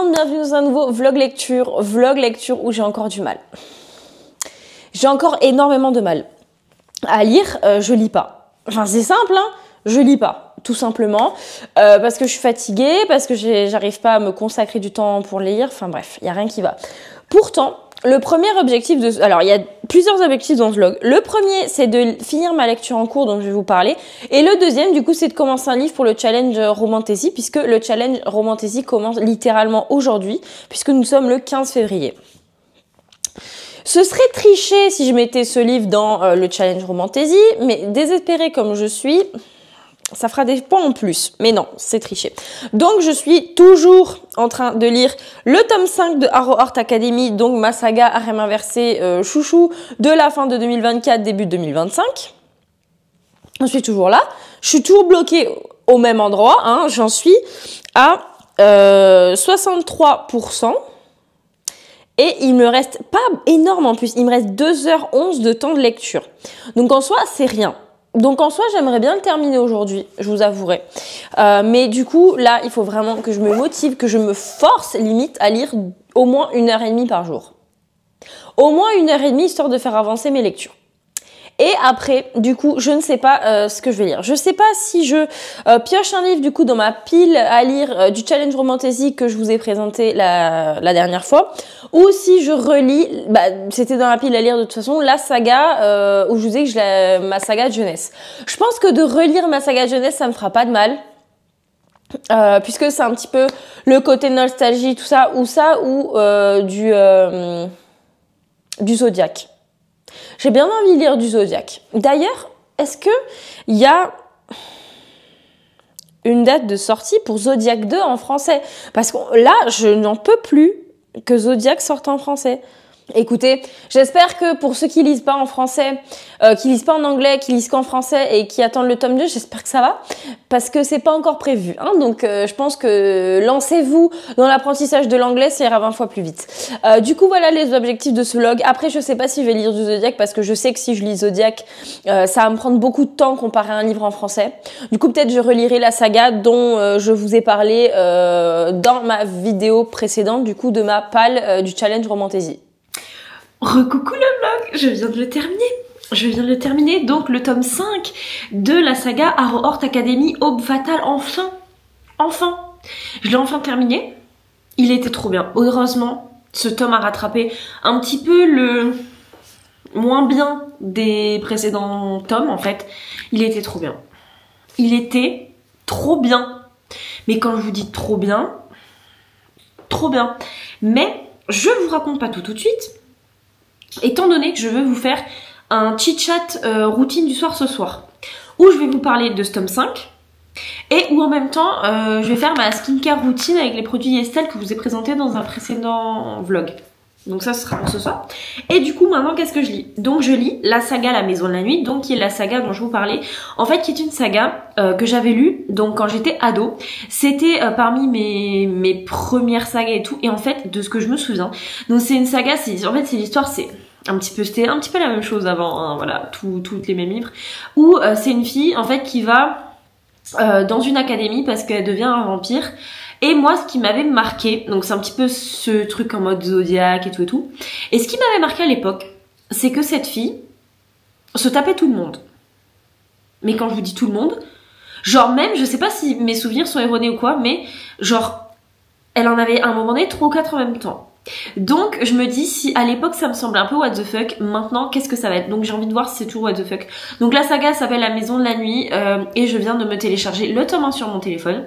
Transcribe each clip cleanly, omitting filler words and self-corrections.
monde, bienvenue dans un nouveau vlog lecture où j'ai encore du mal. J'ai encore énormément de mal à lire, je lis pas. Enfin c'est simple, hein, je lis pas, tout simplement, parce que je suis fatiguée, parce que j'arrive pas à me consacrer du temps pour lire, enfin bref, il y a rien qui va. Pourtant, le premier objectif de... Alors, il y a plusieurs objectifs dans ce vlog. Le premier, c'est de finir ma lecture en cours dont je vais vous parler. Et le deuxième, du coup, c'est de commencer un livre pour le challenge Romantasy, puisque le challenge Romantasy commence littéralement aujourd'hui, puisque nous sommes le 15 février. Ce serait triché si je mettais ce livre dans le challenge Romantasy, mais désespérée comme je suis... ça fera des points en plus. Mais non, c'est triché. Donc, je suis toujours en train de lire le tome 5 de Arrow Heart Academy, donc ma saga harem inversé chouchou de la fin de 2024, début de 2025. Je suis toujours là. Je suis toujours bloquée au même endroit. Hein. J'en suis à 63%. Et il me reste pas énorme en plus. Il me reste 2h11 de temps de lecture. Donc, en soi, c'est rien. Donc en soi, j'aimerais bien le terminer aujourd'hui, je vous avouerai. Mais du coup, là, il faut vraiment que je me motive, que je me force limite à lire au moins 1h30 par jour. Au moins 1h30, histoire de faire avancer mes lectures. Et après, du coup, je ne sais pas ce que je vais lire. Je ne sais pas si je pioche un livre du coup dans ma pile à lire du challenge Romantasy que je vous ai présenté la dernière fois, ou si je relis, c'était dans la pile à lire de toute façon, la saga où je vous disais que ma saga de jeunesse. Je pense que de relire ma saga de jeunesse, ça me fera pas de mal. Puisque c'est un petit peu le côté nostalgie, tout ça, ou du Zodiac. J'ai bien envie de lire du Zodiac. D'ailleurs, est-ce que il y a une date de sortie pour Zodiac 2 en français? Parce que là, je n'en peux plus que Zodiac sorte en français. Écoutez, j'espère que pour ceux qui lisent pas en français, qui lisent pas en anglais, qui lisent qu'en français et qui attendent le tome 2, j'espère que ça va, parce que c'est pas encore prévu. Hein, donc je pense que lancez-vous dans l'apprentissage de l'anglais, ça ira 20 fois plus vite. Du coup, voilà les objectifs de ce vlog. Après, je sais pas si je vais lire du Zodiac, parce que je sais que si je lis Zodiac, ça va me prendre beaucoup de temps comparé à un livre en français. Du coup, peut-être je relirai la saga dont je vous ai parlé dans ma vidéo précédente, du coup, de ma palle du challenge Romantasy. Recoucou le vlog, je viens de le terminer. Donc le tome 5 de la saga Arrow Heart Academy, Aube Fatale, enfin. Je l'ai enfin terminé. Il était trop bien. Heureusement, ce tome a rattrapé un petit peu le moins bien des précédents tomes en fait. Il était trop bien. Il était trop bien. Mais quand je vous dis trop bien. Mais je vous raconte pas tout de suite. Étant donné que je veux vous faire un chit-chat routine du soir ce soir, où je vais vous parler de ce tome 5, et où en même temps, je vais faire ma skincare routine avec les produits Estelle que je vous ai présenté dans un précédent vlog. Donc ça, ce sera pour ce soir. Et du coup, maintenant, qu'est-ce que je lis? Donc je lis la saga La Maison de la Nuit, donc qui est la saga dont je vous parlais, en fait, qui est une saga que j'avais lue donc quand j'étais ado. C'était parmi mes premières sagas et tout, et en fait, de ce que je me souviens, donc c'est une saga, en fait, c'est l'histoire, c'était un petit peu la même chose avant, hein, voilà, toutes les mêmes livres, où c'est une fille, en fait, qui va dans une académie parce qu'elle devient un vampire. Et moi, ce qui m'avait marqué, donc c'est un petit peu ce truc en mode Zodiac et tout, et ce qui m'avait marqué à l'époque, c'est que cette fille se tapait tout le monde. Mais quand je vous dis tout le monde, genre même, je sais pas si mes souvenirs sont erronés ou quoi, mais genre, elle en avait à un moment donné 3 ou 4 en même temps. Donc je me dis, si à l'époque ça me semblait un peu what the fuck, maintenant qu'est-ce que ça va être? Donc j'ai envie de voir si c'est toujours what the fuck. Donc la saga s'appelle La Maison de la Nuit, et je viens de me télécharger le tome 1 sur mon téléphone.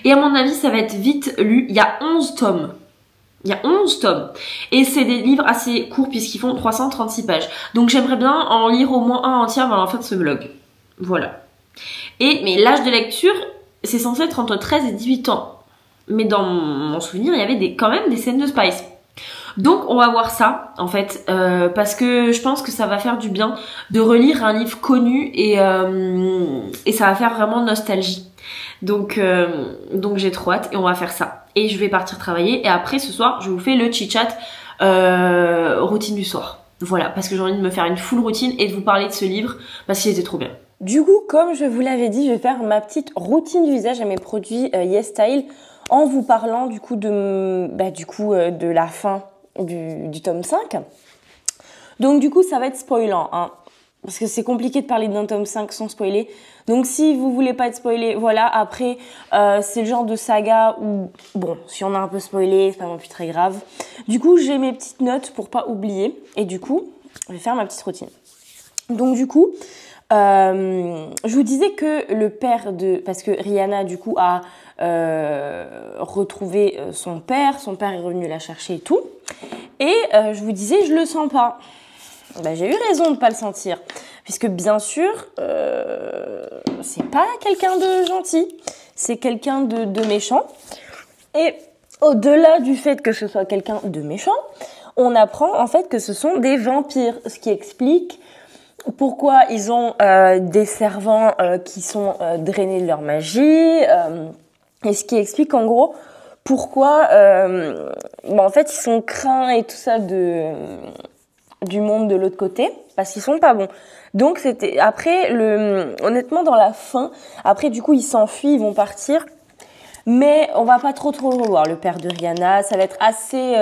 Et à mon avis, ça va être vite lu. Il y a 11 tomes. Et c'est des livres assez courts puisqu'ils font 336 pages. Donc j'aimerais bien en lire au moins un entier avant la fin de ce vlog. Voilà. Mais l'âge de lecture, c'est censé être entre 13 et 18 ans. Mais dans mon souvenir, il y avait quand même des scènes de Spice. Donc on va voir ça en fait, parce que je pense que ça va faire du bien de relire un livre connu et ça va faire vraiment nostalgie. Donc j'ai trop hâte et on va faire ça. Et je vais partir travailler et après ce soir je vous fais le chit-chat routine du soir. Voilà, parce que j'ai envie de me faire une full routine et de vous parler de ce livre parce qu'il était trop bien. Du coup, comme je vous l'avais dit, je vais faire ma petite routine du visage à mes produits YesStyle en vous parlant du coup de la fin du tome 5. Donc du coup, ça va être spoilant, hein, parce que c'est compliqué de parler d'un tome 5 sans spoiler. Donc si vous voulez pas être spoilé, voilà. Après, c'est le genre de saga où, bon, si on a un peu spoilé, c'est pas non plus très grave. Du coup, j'ai mes petites notes pour pas oublier. Et du coup, je vais faire ma petite routine. Donc du coup, je vous disais que le père parce que Rihanna du coup a retrouvé son père est revenu la chercher et tout. Et je vous disais, je le sens pas. Ben, j'ai eu raison de pas le sentir, puisque bien sûr, c'est pas quelqu'un de gentil, c'est quelqu'un de méchant. Et au-delà du fait que ce soit quelqu'un de méchant, on apprend en fait que ce sont des vampires, ce qui explique pourquoi ils ont des servants qui sont drainés de leur magie, et ce qui explique en gros pourquoi en fait ils sont craints et tout ça du monde de l'autre côté, parce qu'ils sont pas bons. Donc c'était après honnêtement dans la fin, après du coup ils s'enfuient, ils vont partir, mais on va pas trop le revoir, le père de Rihanna. Ça va être assez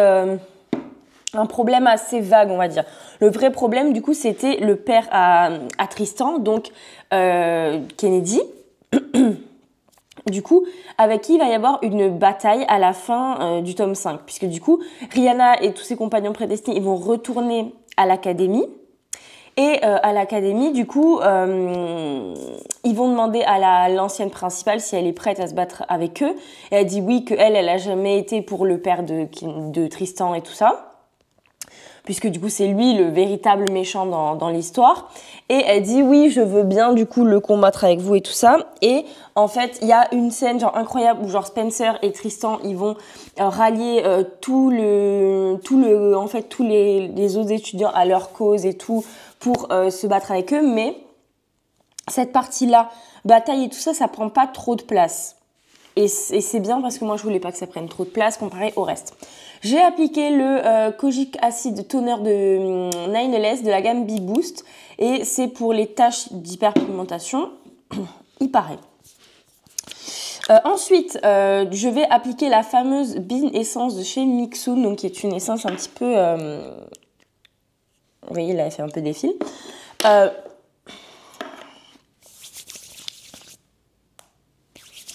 un problème assez vague, on va dire. Le vrai problème du coup c'était le père à Tristan, donc Kennedy. Du coup, avec qui il va y avoir une bataille à la fin du tome 5, puisque du coup, Rihanna et tous ses compagnons prédestinés, ils vont retourner à l'académie. Et à l'académie, du coup, ils vont demander à l'ancienne principale si elle est prête à se battre avec eux. Et elle dit oui, qu'elle a jamais été pour le père de Tristan et tout ça, puisque du coup c'est lui le véritable méchant dans l'histoire. Et elle dit oui, je veux bien du coup le combattre avec vous et tout ça. Et en fait il y a une scène genre incroyable où genre Spencer et Tristan ils vont rallier tous les autres étudiants à leur cause et tout pour se battre avec eux. Mais cette partie-là, bataille et tout ça, ça prend pas trop de place. Et c'est bien parce que moi je voulais pas que ça prenne trop de place comparé au reste. J'ai appliqué le Kojic Acid Toner de 9LS de la gamme B-Boost et c'est pour les taches d'hyperpigmentation, il paraît. Ensuite, je vais appliquer la fameuse Bean Essence de chez Mixun, donc qui est une essence un petit peu... vous voyez, là elle fait un peu des fils.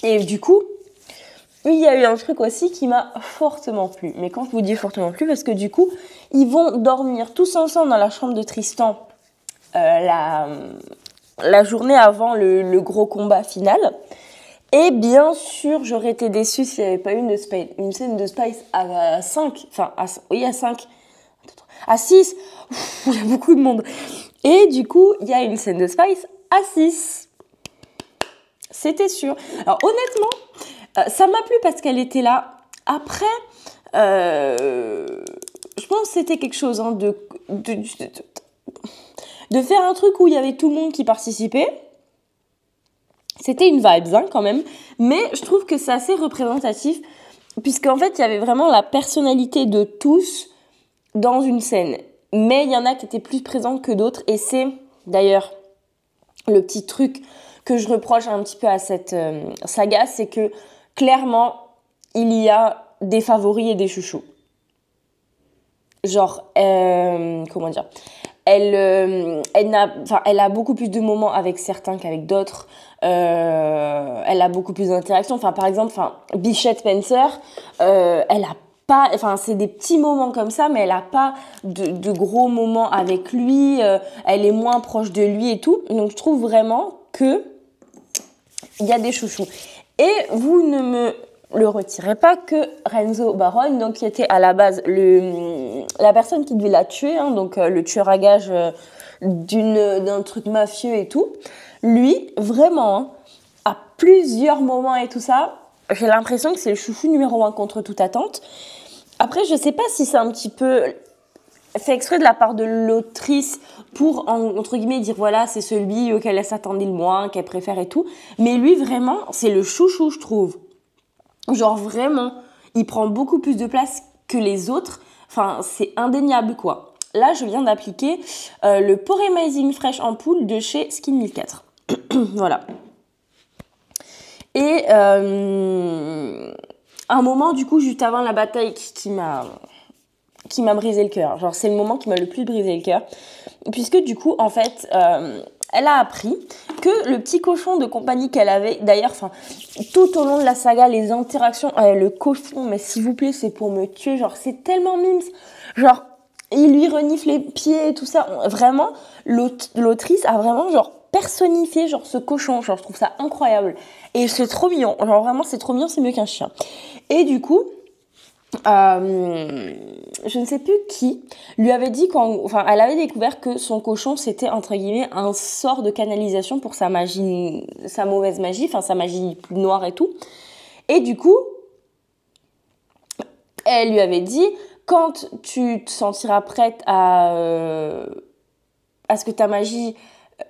Et du coup, il y a eu un truc aussi qui m'a fortement plu. Mais quand je vous dis fortement plu, parce que du coup, ils vont dormir tous ensemble dans la chambre de Tristan la journée avant le gros combat final. Et bien sûr, j'aurais été déçue s'il n'y avait pas eu une scène de Spice à 5. Enfin, à 5. À 6. Il y a beaucoup de monde. Et du coup, il y a une scène de Spice à 6. C'était sûr. Alors honnêtement, ça m'a plu parce qu'elle était là. Après, je pense que c'était quelque chose hein, de faire un truc où il y avait tout le monde qui participait. C'était une vibe hein, quand même. Mais je trouve que c'est assez représentatif puisqu'en fait, il y avait vraiment la personnalité de tous dans une scène. Mais il y en a qui étaient plus présents que d'autres. Et c'est d'ailleurs le petit truc que je reproche un petit peu à cette saga, c'est que clairement, il y a des favoris et des chouchous. Genre, comment dire, elle a beaucoup plus de moments avec certains qu'avec d'autres. Elle a beaucoup plus d'interactions. Enfin, par exemple, Bichette Spencer, elle a pas, c'est des petits moments comme ça, mais elle a pas de gros moments avec lui. Elle est moins proche de lui et tout. Donc, je trouve vraiment que il y a des chouchous. Et vous ne me le retirez pas que Renzo Baron, donc qui était à la base la personne qui devait la tuer, hein, donc le tueur à gages d'un truc mafieux et tout. Lui, vraiment, hein, à plusieurs moments et tout ça, j'ai l'impression que c'est le chouchou numéro 1 contre toute attente. Après, je sais pas si c'est un petit peu fait exprès de la part de l'autrice pour, entre guillemets, dire voilà, c'est celui auquel elle s'attendait le moins, qu'elle préfère et tout. Mais lui, vraiment, c'est le chouchou, je trouve. Genre, vraiment, il prend beaucoup plus de place que les autres. Enfin, c'est indéniable, quoi. Là, je viens d'appliquer le Pore Amazing Fresh en poudre de chez Skin 1004. Voilà. Et un moment, du coup, juste avant la bataille qui m'a brisé le cœur. Genre, c'est le moment qui m'a le plus brisé le cœur. Puisque, du coup, en fait, elle a appris que le petit cochon de compagnie qu'elle avait, d'ailleurs, enfin, tout au long de la saga, les interactions, le cochon, mais s'il vous plaît, c'est pour me tuer. Genre, c'est tellement mimes. Genre, il lui renifle les pieds et tout ça. Vraiment, l'autrice a vraiment, genre, personnifié, genre, ce cochon. Genre, je trouve ça incroyable. Et c'est trop mignon. Genre, vraiment, c'est trop mignon, c'est mieux qu'un chien. Et du coup, je ne sais plus qui lui avait dit elle avait découvert que son cochon c'était entre guillemets un sort de canalisation pour sa magie, sa mauvaise magie, enfin sa magie plus noire et tout. Et du coup, elle lui avait dit quand tu te sentiras prête à ce que ta magie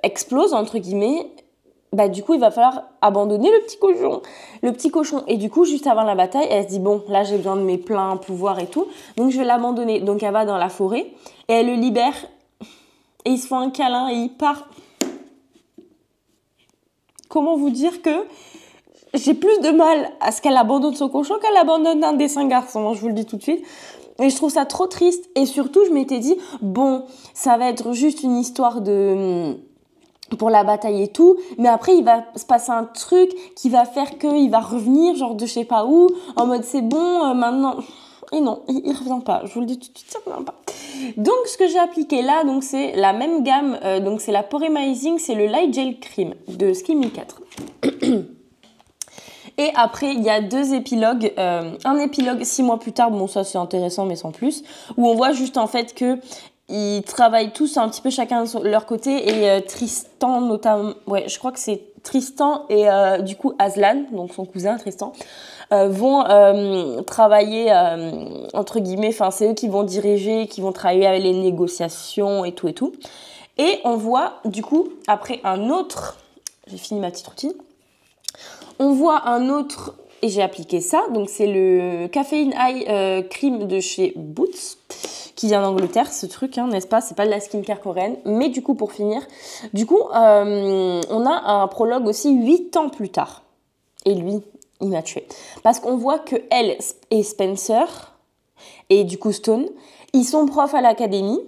explose entre guillemets, bah du coup il va falloir abandonner le petit cochon. Et du coup juste avant la bataille elle se dit bon là j'ai besoin de mes pleins pouvoirs et tout, donc je vais l'abandonner. Donc elle va dans la forêt et elle le libère et ils se font un câlin et il part. Comment vous dire que j'ai plus de mal à ce qu'elle abandonne son cochon qu'elle abandonne un des 5 garçons, je vous le dis tout de suite. Et je trouve ça trop triste. Et surtout je m'étais dit bon ça va être juste une histoire pour la bataille et tout, mais après il va se passer un truc qui va faire qu'il va revenir genre de je sais pas où, en mode c'est bon maintenant. Et non, il revient pas, je vous le dis tout de suite, ça revient pas. Donc ce que j'ai appliqué là, donc c'est la même gamme, donc c'est la Poremazing, c'est le Light Gel Cream de Skin 1004. Et après, il y a 2 épilogues. Un épilogue 6 mois plus tard, bon ça c'est intéressant mais sans plus, où on voit juste en fait que ils travaillent tous un petit peu chacun de leur côté et Tristan notamment, ouais je crois que c'est Tristan et du coup Aslan, donc son cousin Tristan, vont travailler entre guillemets, enfin c'est eux qui vont diriger, qui vont travailler avec les négociations et tout et tout. Et on voit du coup après un autre, j'ai fini ma petite routine, on voit un autre et j'ai appliqué ça, donc c'est le Caffeine Eye Cream de chez Boots qui vient d'Angleterre, ce truc, hein, n'est-ce pas? C'est pas de la skincare coréenne. Mais du coup, pour finir, on a un prologue aussi 8 ans plus tard. Et lui, il m'a tué. Parce qu'on voit que elle et Spencer, et du coup Stone, ils sont profs à l'académie.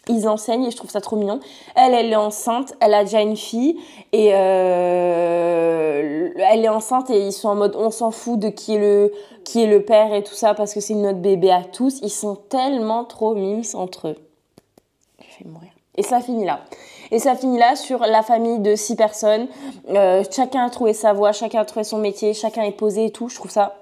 Ils enseignent et je trouve ça trop mignon. Elle est enceinte, elle a déjà une fille et elle est enceinte et ils sont en mode on s'en fout de qui est le père et tout ça parce que c'est notre bébé à tous. Ils sont tellement trop mimes entre eux. Je vais mourir. Et ça finit là. Et ça finit là sur la famille de 6 personnes. Chacun a trouvé sa voie, chacun a trouvé son métier, chacun est posé et tout. Je trouve ça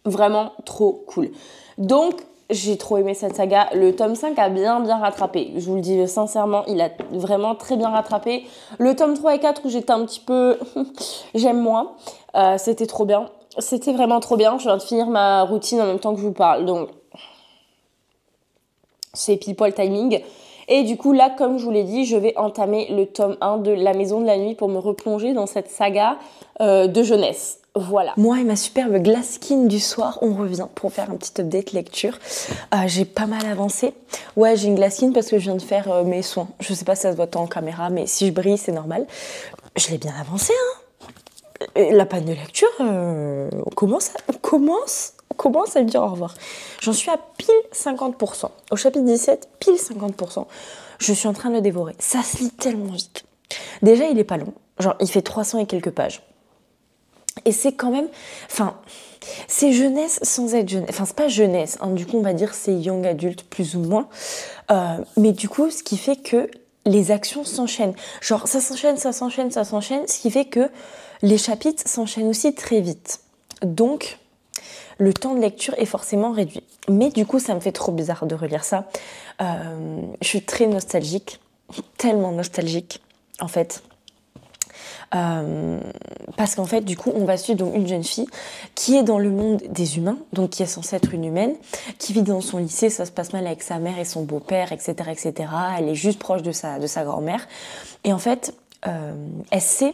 vraiment trop cool. Donc, j'ai trop aimé cette saga. Le tome 5 a bien rattrapé. Je vous le dis sincèrement, il a vraiment très bien rattrapé. Le tome 3 et 4 où j'étais un petit peu... j'aime moins. C'était trop bien. C'était vraiment trop bien. Je viens de finir ma routine en même temps que je vous parle. Donc, c'est pile poil timing. Et du coup, là, comme je vous l'ai dit, je vais entamer le tome 1 de La Maison de la Nuit pour me replonger dans cette saga de jeunesse. Voilà. Moi et ma superbe glass skin du soir, on revient pour faire un petit update lecture. J'ai pas mal avancé. Ouais, j'ai une glass skin parce que je viens de faire mes soins. Je sais pas si ça se voit tant en caméra, mais si je brille, c'est normal. Je l'ai bien avancé, hein. Et la panne de lecture, on commence à me dire au revoir. J'en suis à pile 50%. Au chapitre 17, pile 50%. Je suis en train de le dévorer. Ça se lit tellement vite. Déjà, il est pas long. Genre, il fait 300 et quelques pages. Et c'est quand même... Enfin, c'est jeunesse sans être jeunesse. Enfin, c'est pas jeunesse. Hein. Du coup, on va dire c'est young adulte, plus ou moins. Mais du coup, ce qui fait que les actions s'enchaînent. Genre, ça s'enchaîne. Ce qui fait que les chapitres s'enchaînent aussi très vite. Donc, le temps de lecture est forcément réduit. Mais du coup, ça me fait trop bizarre de relire ça. Je suis très nostalgique. Tellement nostalgique, en fait. Parce qu'en fait, du coup, on va suivre donc une jeune fille qui est dans le monde des humains, donc qui est censée être une humaine, qui vit dans son lycée, ça se passe mal avec sa mère et son beau-père, etc., etc. Elle est juste proche de sa grand-mère. Et en fait, elle sait...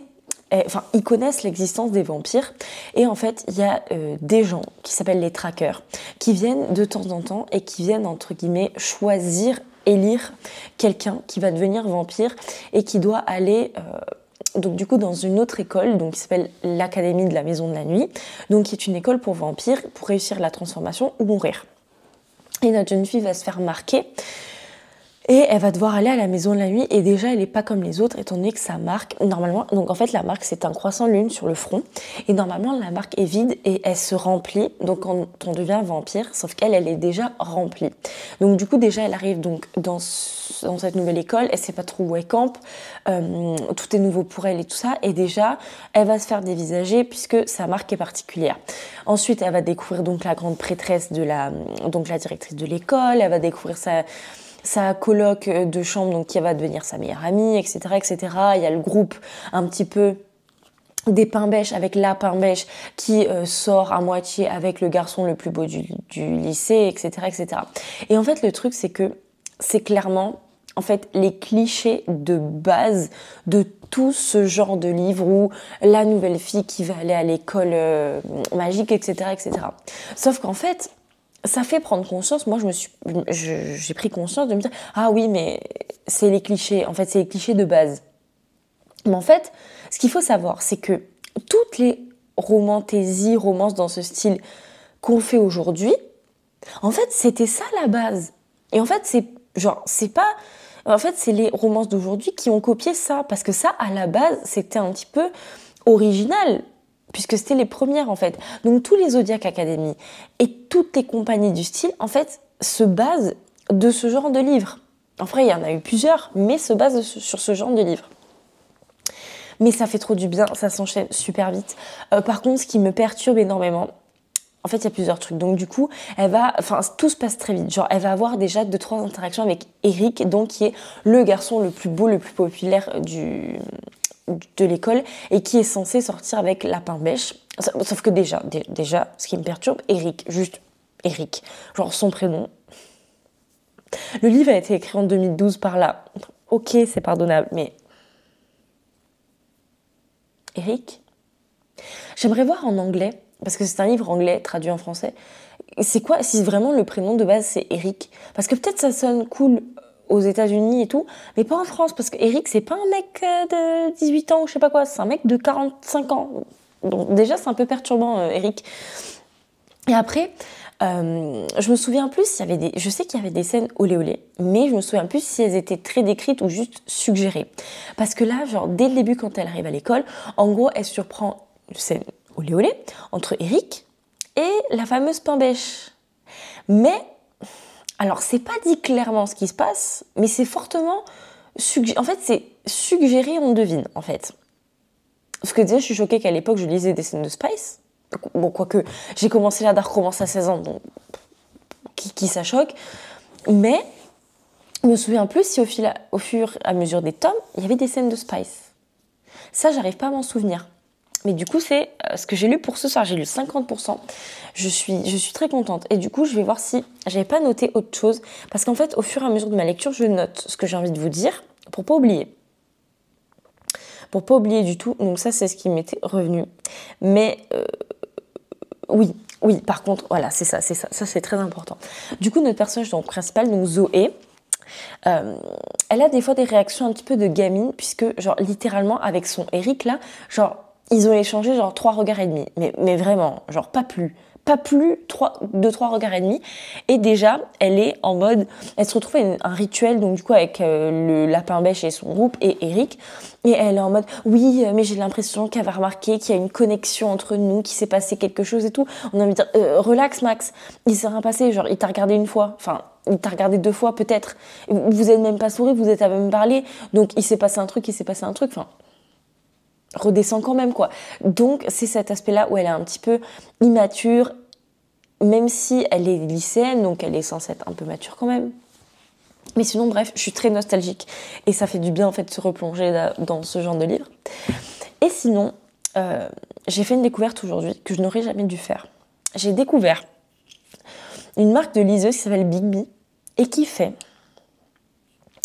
Enfin, ils connaissent l'existence des vampires. Et en fait, il y a des gens qui s'appellent les trackers, qui viennent de temps en temps et qui viennent, entre guillemets, choisir, élire quelqu'un qui va devenir vampire et qui doit aller... donc du coup dans une autre école, donc qui s'appelle l'Académie de la Maison de la Nuit, donc qui est une école pour vampires, pour réussir la transformation ou mourir. Et notre jeune fille va se faire marquer. Et elle va devoir aller à la maison de la nuit et déjà elle n'est pas comme les autres étant donné que sa marque, normalement, donc en fait la marque c'est un croissant lune sur le front et normalement la marque est vide et elle se remplit donc quand on devient vampire, sauf qu'elle est déjà remplie. Donc du coup déjà elle arrive donc dans cette nouvelle école, elle sait pas trop où elle campe, tout est nouveau pour elle et tout ça et déjà elle va se faire dévisager puisque sa marque est particulière. Ensuite elle va découvrir donc la grande prêtresse donc la directrice de l'école, elle va découvrir sa coloc de chambre donc qui va devenir sa meilleure amie, etc., etc. Il y a le groupe un petit peu des pains bêches avec la pain bêche qui sort à moitié avec le garçon le plus beau du lycée, etc., etc. Et en fait le truc c'est que c'est clairement en fait les clichés de base de tout ce genre de livre où la nouvelle fille qui va aller à l'école magique, etc., etc. Sauf qu'en fait ça fait prendre conscience, moi j'ai pris conscience de me dire ah oui mais c'est les clichés, en fait c'est les clichés de base. Mais en fait, ce qu'il faut savoir c'est que toutes les romances dans ce style qu'on fait aujourd'hui, en fait c'était ça la base. Et en fait c'est les romances d'aujourd'hui qui ont copié ça, parce que ça à la base c'était un petit peu original. Puisque c'était les premières en fait. Donc tous les Zodiac Academy et toutes les compagnies du style en fait se basent de ce genre de livres. En vrai il y en a eu plusieurs mais se basent sur ce genre de livres. Mais ça fait trop du bien, ça s'enchaîne super vite. Par contre ce qui me perturbe énormément, en fait il y a plusieurs trucs. Donc du coup tout se passe très vite. Genre elle va avoir déjà 2-3 interactions avec Eric, donc qui est le garçon le plus beau, le plus populaire de l'école et qui est censé sortir avec la pain bêche. Sauf que déjà, ce qui me perturbe, Eric, juste Eric, genre son prénom. Le livre a été écrit en 2012 par là. Ok, c'est pardonnable, mais Eric, j'aimerais voir en anglais, parce que c'est un livre anglais traduit en français. C'est quoi, si vraiment le prénom de base c'est Eric? Parce que peut-être ça sonne cool aux États-Unis et tout, mais pas en France, parce que Eric c'est pas un mec de 18 ans ou je sais pas quoi, c'est un mec de 45 ans. Donc déjà c'est un peu perturbant Eric. Et après je me souviens plus je sais qu'il y avait des scènes olé olé, mais je me souviens plus si elles étaient très décrites ou juste suggérées, parce que là genre dès le début quand elle arrive à l'école, en gros elle surprend une scène olé olé entre Eric et la fameuse pain bêche. Mais alors, c'est pas dit clairement ce qui se passe, mais c'est fortement en fait, c'est suggéré, on devine, en fait. Parce que déjà, je suis choquée qu'à l'époque, je lisais des scènes de Spice. Bon, quoique, j'ai commencé la Dark Romance à 16 ans, donc qui ça choque. Mais, je me souviens plus si au fur et à mesure des tomes, il y avait des scènes de Spice. Ça, j'arrive pas à m'en souvenir. Mais du coup, c'est ce que j'ai lu pour ce soir. J'ai lu 50%. Je suis très contente. Et du coup, je vais voir si j'avais pas noté autre chose. Parce qu'en fait, au fur et à mesure de ma lecture, je note ce que j'ai envie de vous dire pour pas oublier. Pour pas oublier du tout. Donc ça, c'est ce qui m'était revenu. Mais oui, par contre, voilà, c'est ça. Ça, c'est très important. Du coup, notre personnage donc, principal, donc Zoé, elle a des fois des réactions un petit peu de gamine, puisque, genre, littéralement, avec son Eric, là, genre, ils ont échangé genre 3 regards et demi, mais vraiment, genre pas plus 2-3 regards et demi. Et déjà, elle est en mode, elle se retrouve à un rituel, donc du coup avec le lapin bêche et son groupe et Eric, et elle est en mode, oui, mais j'ai l'impression qu'elle va remarquer qu'il y a une connexion entre nous, qu'il s'est passé quelque chose et tout. On a envie de dire, relax Max, il s'est rien passé, genre il t'a regardé une fois, enfin il t'a regardé 2 fois peut-être, vous êtes même pas souri, vous êtes à même parlé, donc il s'est passé un truc, enfin redescend quand même quoi. Donc c'est cet aspect-là où elle est un petit peu immature, même si elle est lycéenne, donc elle est censée être un peu mature quand même. Mais sinon bref, je suis très nostalgique et ça fait du bien en fait de se replonger dans ce genre de livre. Et sinon, j'ai fait une découverte aujourd'hui que je n'aurais jamais dû faire. J'ai découvert une marque de liseuse qui s'appelle Big Me et qui fait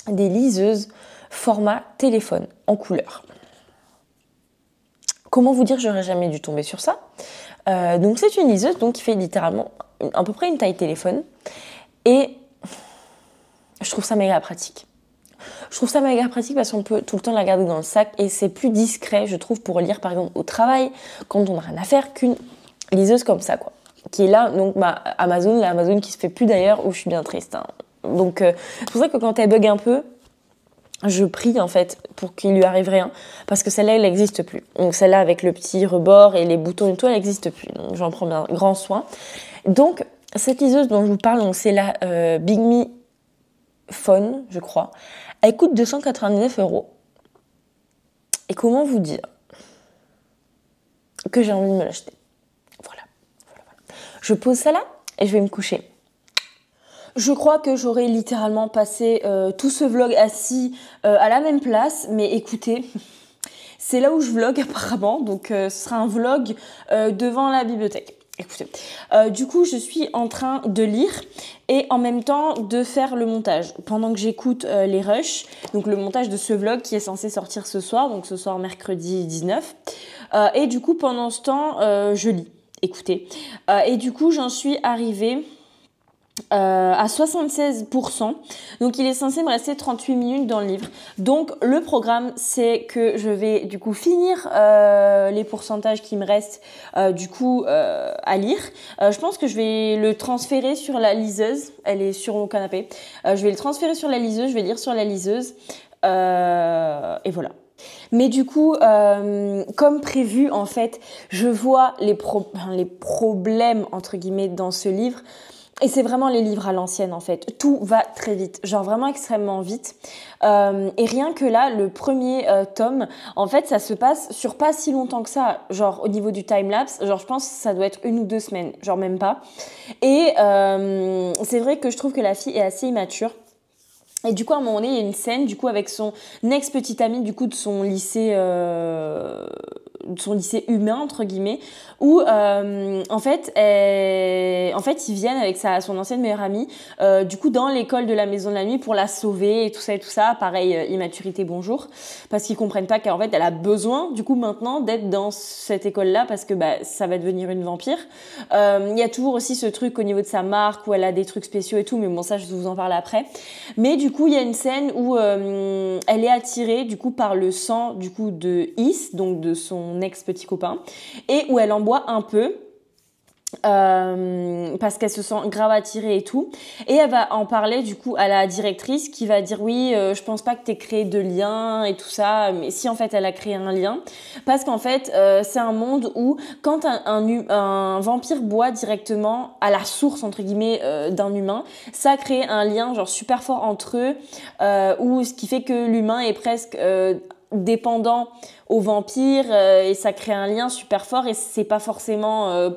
des liseuses format téléphone en couleur. Comment vous dire, j'aurais jamais dû tomber sur ça. Donc c'est une liseuse donc, qui fait littéralement à peu près une taille téléphone. Et je trouve ça méga pratique. Je trouve ça méga pratique parce qu'on peut tout le temps la garder dans le sac et c'est plus discret, je trouve, pour lire par exemple au travail, quand on n'a rien à faire, qu'une liseuse comme ça, quoi. Qui est là, donc la Amazon qui se fait plus d'ailleurs, où je suis bien triste. Hein. Donc c'est pour ça que quand elle bug un peu, je prie en fait pour qu'il lui arrive rien, parce que celle-là, elle n'existe plus. Donc celle-là avec le petit rebord et les boutons et tout, elle n'existe plus. Donc j'en prends bien grand soin. Donc cette liseuse dont je vous parle, c'est la Big Me Phone, je crois. Elle coûte 299 €. Et comment vous dire que j'ai envie de me l'acheter. Voilà. Je pose ça là et je vais me coucher. Je crois que j'aurais littéralement passé tout ce vlog assis à la même place, mais écoutez, c'est là où je vlog apparemment, donc ce sera un vlog devant la bibliothèque. Écoutez, du coup, je suis en train de lire et en même temps de faire le montage. Pendant que j'écoute les rushs, donc le montage de ce vlog qui est censé sortir ce soir, donc ce soir mercredi 19. Et du coup, pendant ce temps, je lis. Écoutez. Et du coup, j'en suis arrivée à 76%. Donc il est censé me rester 38 minutes dans le livre. Donc le programme, c'est que je vais du coup finir les pourcentages qui me restent du coup à lire. Je pense que je vais le transférer sur la liseuse. Elle est sur mon canapé. Je vais le transférer sur la liseuse, je vais lire sur la liseuse. Et voilà. Mais du coup, comme prévu, en fait, je vois les problèmes, entre guillemets, dans ce livre. Et c'est vraiment les livres à l'ancienne, en fait. Tout va très vite, genre vraiment extrêmement vite. Et rien que là, le premier tome, en fait, ça se passe sur pas si longtemps que ça. Genre au niveau du time-lapse, genre je pense que ça doit être 1 ou 2 semaines, genre même pas. Et c'est vrai que je trouve que la fille est assez immature. Et du coup, à un moment donné, il y a une scène, du coup, avec son ex-petite amie, du coup, de son lycée humain, entre guillemets, où, en fait, ils viennent avec son ancienne meilleure amie, du coup, dans l'école de la maison de la nuit pour la sauver et tout ça et tout ça. Pareil, immaturité, bonjour. Parce qu'ils comprennent pas qu'en fait, elle a besoin, du coup, maintenant, d'être dans cette école-là parce que, ça va devenir une vampire. Il y a toujours aussi ce truc au niveau de sa marque où elle a des trucs spéciaux et tout, mais bon, ça, je vous en parle après. Mais du coup, il y a une scène où elle est attirée du coup par le sang du coup de Is, donc de son ex-petit copain, et où elle en boit un peu. Parce qu'elle se sent grave attirée et tout, et elle va en parler du coup à la directrice qui va dire oui, je pense pas que t'aies créé de lien et tout ça, mais si en fait elle a créé un lien, parce qu'en fait c'est un monde où quand un vampire boit directement à la source entre guillemets d'un humain, ça crée un lien genre super fort entre eux, où ce qui fait que l'humain est presque dépendant au vampire, et ça crée un lien super fort, et c'est pas forcément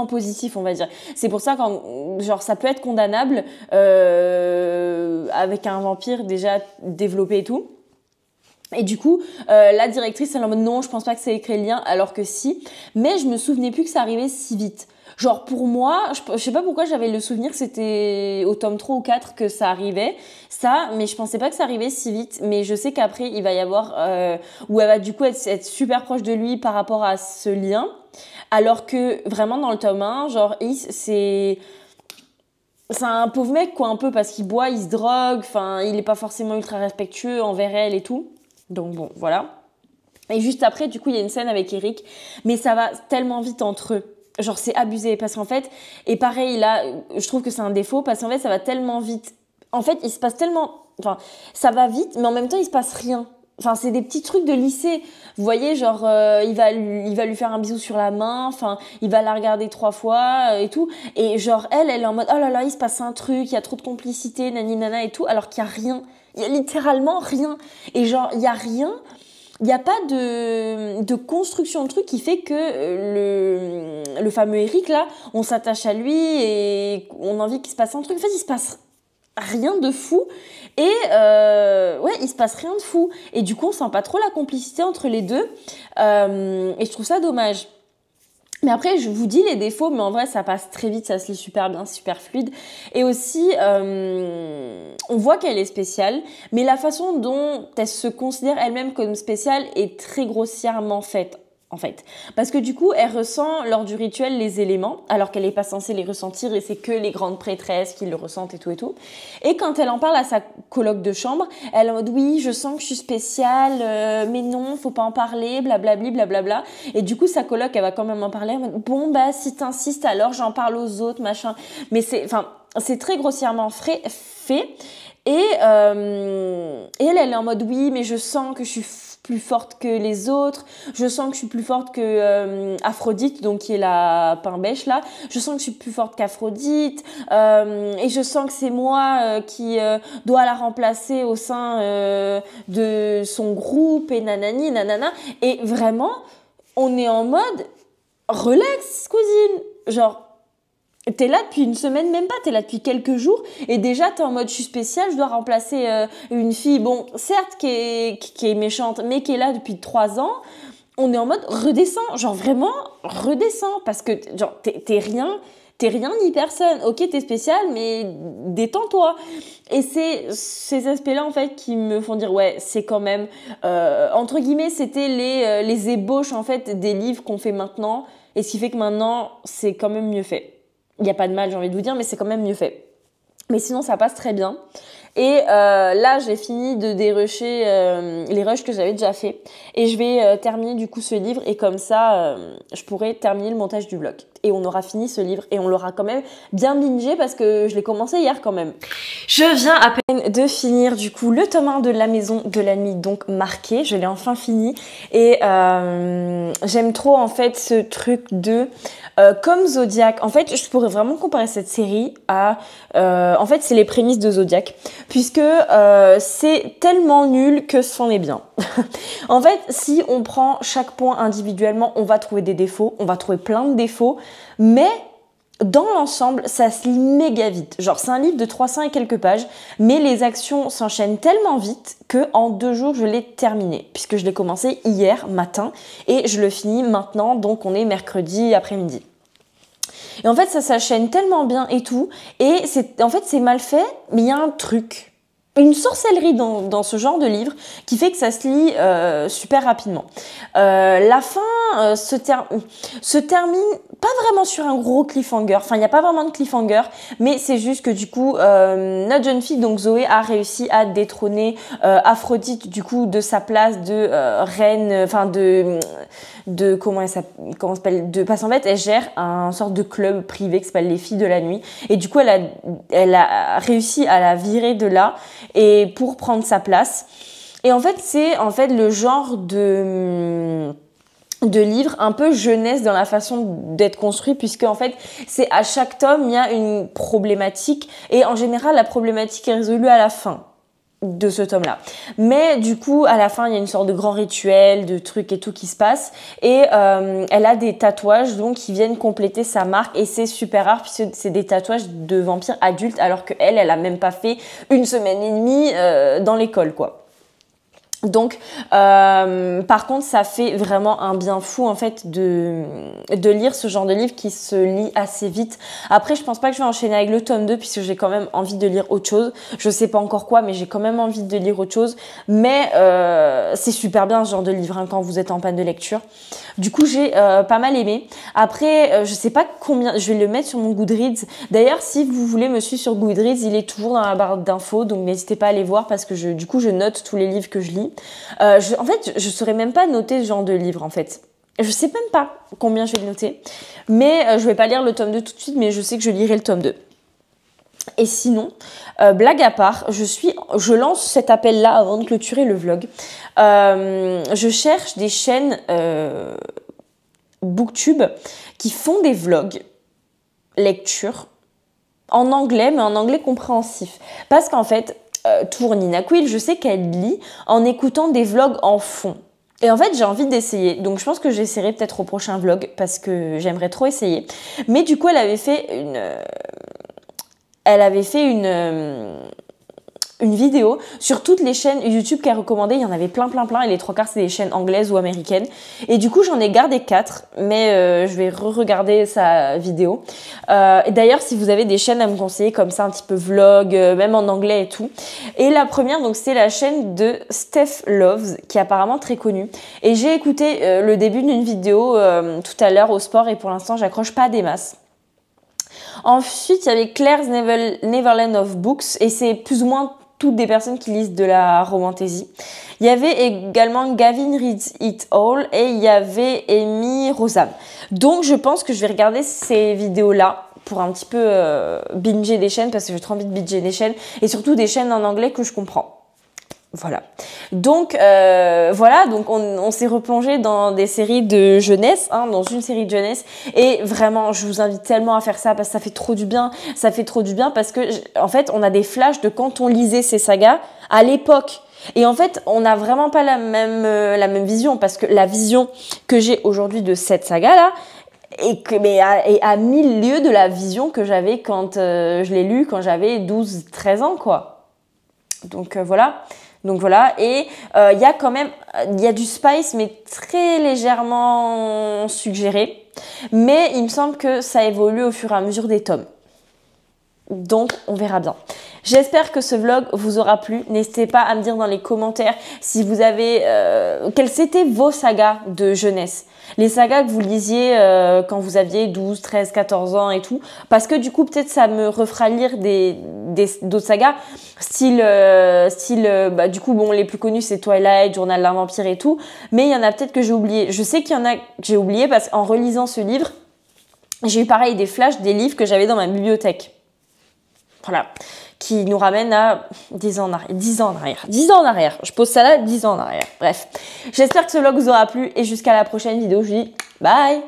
positif, on va dire. C'est pour ça que genre ça peut être condamnable avec un vampire déjà développé et tout. Et du coup, la directrice, elle est en mode non, je pense pas que ça ait créé le lien, alors que si. Mais je me souvenais plus que ça arrivait si vite. Genre pour moi, je sais pas pourquoi j'avais le souvenir que c'était au tome 3 ou 4 que ça arrivait, ça, mais je pensais pas que ça arrivait si vite. Mais je sais qu'après, il va y avoir, où elle va du coup être super proche de lui par rapport à ce lien. Alors que vraiment dans le tome 1, genre c'est un pauvre mec quoi, un peu, parce qu'il boit, il se drogue, enfin il est pas forcément ultra respectueux envers elle et tout. Donc bon, voilà. Et juste après, du coup, il y a une scène avec Eric, mais ça va tellement vite entre eux. Genre c'est abusé, parce qu'en fait, et pareil là, je trouve que c'est un défaut, parce qu'en fait ça va tellement vite. En fait, il se passe tellement, enfin ça va vite, mais en même temps il se passe rien. Enfin, c'est des petits trucs de lycée. Vous voyez, genre, il va lui faire un bisou sur la main. Enfin, il va la regarder 3 fois et tout. Et genre, elle est en mode, oh là là, il se passe un truc, il y a trop de complicité, nani nana et tout. Alors qu'il y a rien. Il y a littéralement rien. Et genre, il y a rien. Il n'y a pas de construction de truc qui fait que le fameux Eric, là, on s'attache à lui et on a envie qu'il se passe un truc. En fait, il se passe rien de fou. Et il se passe rien de fou. Et du coup, on sent pas trop la complicité entre les deux. Et je trouve ça dommage. Mais après, je vous dis les défauts, mais en vrai, ça passe très vite, ça se lit super bien, super fluide. Et aussi, on voit qu'elle est spéciale, mais la façon dont elle se considère elle-même comme spéciale est très grossièrement faite. en fait. Parce que du coup, elle ressent lors du rituel les éléments, alors qu'elle n'est pas censée les ressentir et c'est que les grandes prêtresses qui le ressentent et tout et tout. Et quand elle en parle à sa coloc de chambre, elle est en mode oui, je sens que je suis spéciale, mais non, faut pas en parler, blablabli, blablabla. Et du coup, sa coloc, elle va quand même en parler. Elle va dire, bon, bah, si t'insistes, alors j'en parle aux autres, machin. Mais c'est très grossièrement fait. Et elle est en mode oui, mais je sens que je suis plus forte que les autres, je sens que je suis plus forte que Aphrodite, donc qui est la pain bêche là, je sens que je suis plus forte qu'Aphrodite, et je sens que c'est moi qui dois la remplacer au sein de son groupe, et nanani, nanana, et vraiment, on est en mode relax, cousine, genre, t'es là depuis une semaine, même pas, t'es là depuis quelques jours et déjà t'es en mode je suis spéciale, je dois remplacer une fille, bon, certes qui est méchante, mais qui est là depuis 3 ans. On est en mode redescends, genre vraiment redescends parce que genre t'es rien ni personne. Ok, t'es spéciale, mais détends-toi. Et c'est ces aspects-là en fait qui me font dire ouais, c'est quand même entre guillemets, c'était les ébauches en fait des livres qu'on fait maintenant et ce qui fait que maintenant c'est quand même mieux fait. Il n'y a pas de mal, j'ai envie de vous dire, mais c'est quand même mieux fait. Mais sinon, ça passe très bien. Et là, j'ai fini de dérusher les rushs que j'avais déjà fait. Et je vais terminer du coup ce livre. Et comme ça, je pourrai terminer le montage du vlog. Et on aura fini ce livre. Et on l'aura quand même bien bingé parce que je l'ai commencé hier quand même. Je viens à peine de finir du coup le tome 1 de La Maison de la Nuit, donc marqué. Je l'ai enfin fini. Et j'aime trop en fait ce truc de... comme Zodiac, en fait, je pourrais vraiment comparer cette série à... en fait, c'est les prémices de Zodiac, puisque c'est tellement nul que c'en est bien. En fait, si on prend chaque point individuellement, on va trouver des défauts, on va trouver plein de défauts, mais dans l'ensemble, ça se lit méga vite. Genre, c'est un livre de 300 et quelques pages, mais les actions s'enchaînent tellement vite que en 2 jours, je l'ai terminé, puisque je l'ai commencé hier matin et je le finis maintenant, donc on est mercredi après-midi. Et en fait, ça s'enchaîne tellement bien et tout. Et en fait, c'est mal fait, mais il y a un truc. Une sorcellerie dans ce genre de livre qui fait que ça se lit super rapidement. La fin se termine pas vraiment sur un gros cliffhanger. Enfin, il n'y a pas vraiment de cliffhanger, mais c'est juste que du coup, notre jeune fille, donc Zoé, a réussi à détrôner Aphrodite du coup de sa place de reine, enfin de comment s'appelle, de parce qu'en fait elle gère un sorte de club privé qui s'appelle les filles de la nuit et du coup elle a réussi à la virer de là et pour prendre sa place. Et en fait c'est le genre de livre un peu jeunesse dans la façon d'être construit, puisque en fait c'est à chaque tome il y a une problématique et en général la problématique est résolue à la fin de ce tome-là. Mais du coup, à la fin, il y a une sorte de grand rituel, de trucs et tout qui se passe. Et elle a des tatouages donc qui viennent compléter sa marque. Et c'est super rare puisque c'est des tatouages de vampires adultes alors qu'elle a même pas fait 1 semaine et demie dans l'école, quoi. Donc, par contre, ça fait vraiment un bien fou en fait de lire ce genre de livre qui se lit assez vite. Après, je pense pas que je vais enchaîner avec le tome 2 puisque j'ai quand même envie de lire autre chose. Je sais pas encore quoi, mais j'ai quand même envie de lire autre chose. Mais c'est super bien ce genre de livre hein, quand vous êtes en panne de lecture. Du coup, j'ai pas mal aimé. Après, je sais pas combien, je vais le mettre sur mon Goodreads. D'ailleurs, si vous voulez me suivre sur Goodreads, il est toujours dans la barre d'infos, donc n'hésitez pas à aller voir parce que du coup, je note tous les livres que je lis. En fait, je saurais même pas noter ce genre de livre, en fait. Je sais même pas combien je vais le noter. Mais je vais pas lire le tome 2 tout de suite, mais je sais que je lirai le tome 2. Et sinon, blague à part, je lance cet appel-là avant de clôturer le vlog. Je cherche des chaînes Booktube qui font des vlogs lecture en anglais, mais en anglais compréhensif. Parce qu'en fait, pour Nina Quill, je sais qu'elle lit en écoutant des vlogs en fond. Et en fait, j'ai envie d'essayer. Donc, je pense que j'essaierai peut-être au prochain vlog parce que j'aimerais trop essayer. Mais du coup, elle avait fait une vidéo sur toutes les chaînes YouTube qu'elle recommandait. Il y en avait plein et les 3 quarts c'est des chaînes anglaises ou américaines. Et du coup j'en ai gardé 4, mais je vais re-regarder sa vidéo. Et d'ailleurs si vous avez des chaînes à me conseiller comme ça, un petit peu vlog, même en anglais et tout. Et la première donc c'est la chaîne de Steph Loves qui est apparemment très connue. Et j'ai écouté le début d'une vidéo tout à l'heure au sport et pour l'instant j'accroche pas des masses. Ensuite, il y avait Claire's Neverland of Books et c'est plus ou moins toutes des personnes qui lisent de la romantasy. Il y avait également Gavin Reads It All et il y avait Amy Rosam. Donc, je pense que je vais regarder ces vidéos-là pour un petit peu binger des chaînes parce que j'ai trop envie de binger des chaînes et surtout des chaînes en anglais que je comprends. Voilà. Donc voilà, donc on s'est replongé dans des séries de jeunesse, hein, dans une série de jeunesse et vraiment je vous invite tellement à faire ça parce que ça fait trop du bien. Ça fait trop du bien parce que en fait on a des flashs de quand on lisait ces sagas à l'époque. Et en fait, on n'a vraiment pas la même vision parce que la vision que j'ai aujourd'hui de cette saga-là est à 1000 lieues de la vision que j'avais quand je l'ai lu quand j'avais 12-13 ans, quoi. Donc voilà. Et il y a quand même, il y a du spice mais très légèrement suggéré. Mais il me semble que ça évolue au fur et à mesure des tomes. Donc on verra bien. J'espère que ce vlog vous aura plu. N'hésitez pas à me dire dans les commentaires si vous avez quelles étaient vos sagas de jeunesse. Les sagas que vous lisiez quand vous aviez 12, 13, 14 ans et tout. Parce que du coup, peut-être ça me refera lire d'autres sagas. Du coup, bon, les plus connus, c'est Twilight, Journal d'un vampire et tout. Mais il y en a peut-être que j'ai oublié. Je sais qu'il y en a que j'ai oublié parce qu'en relisant ce livre, j'ai eu pareil des flashs des livres que j'avais dans ma bibliothèque. Voilà. Qui nous ramène à 10 ans en arrière. 10 ans en arrière. Je pose ça là, 10 ans en arrière. Bref. J'espère que ce vlog vous aura plu et jusqu'à la prochaine vidéo. Je vous dis bye!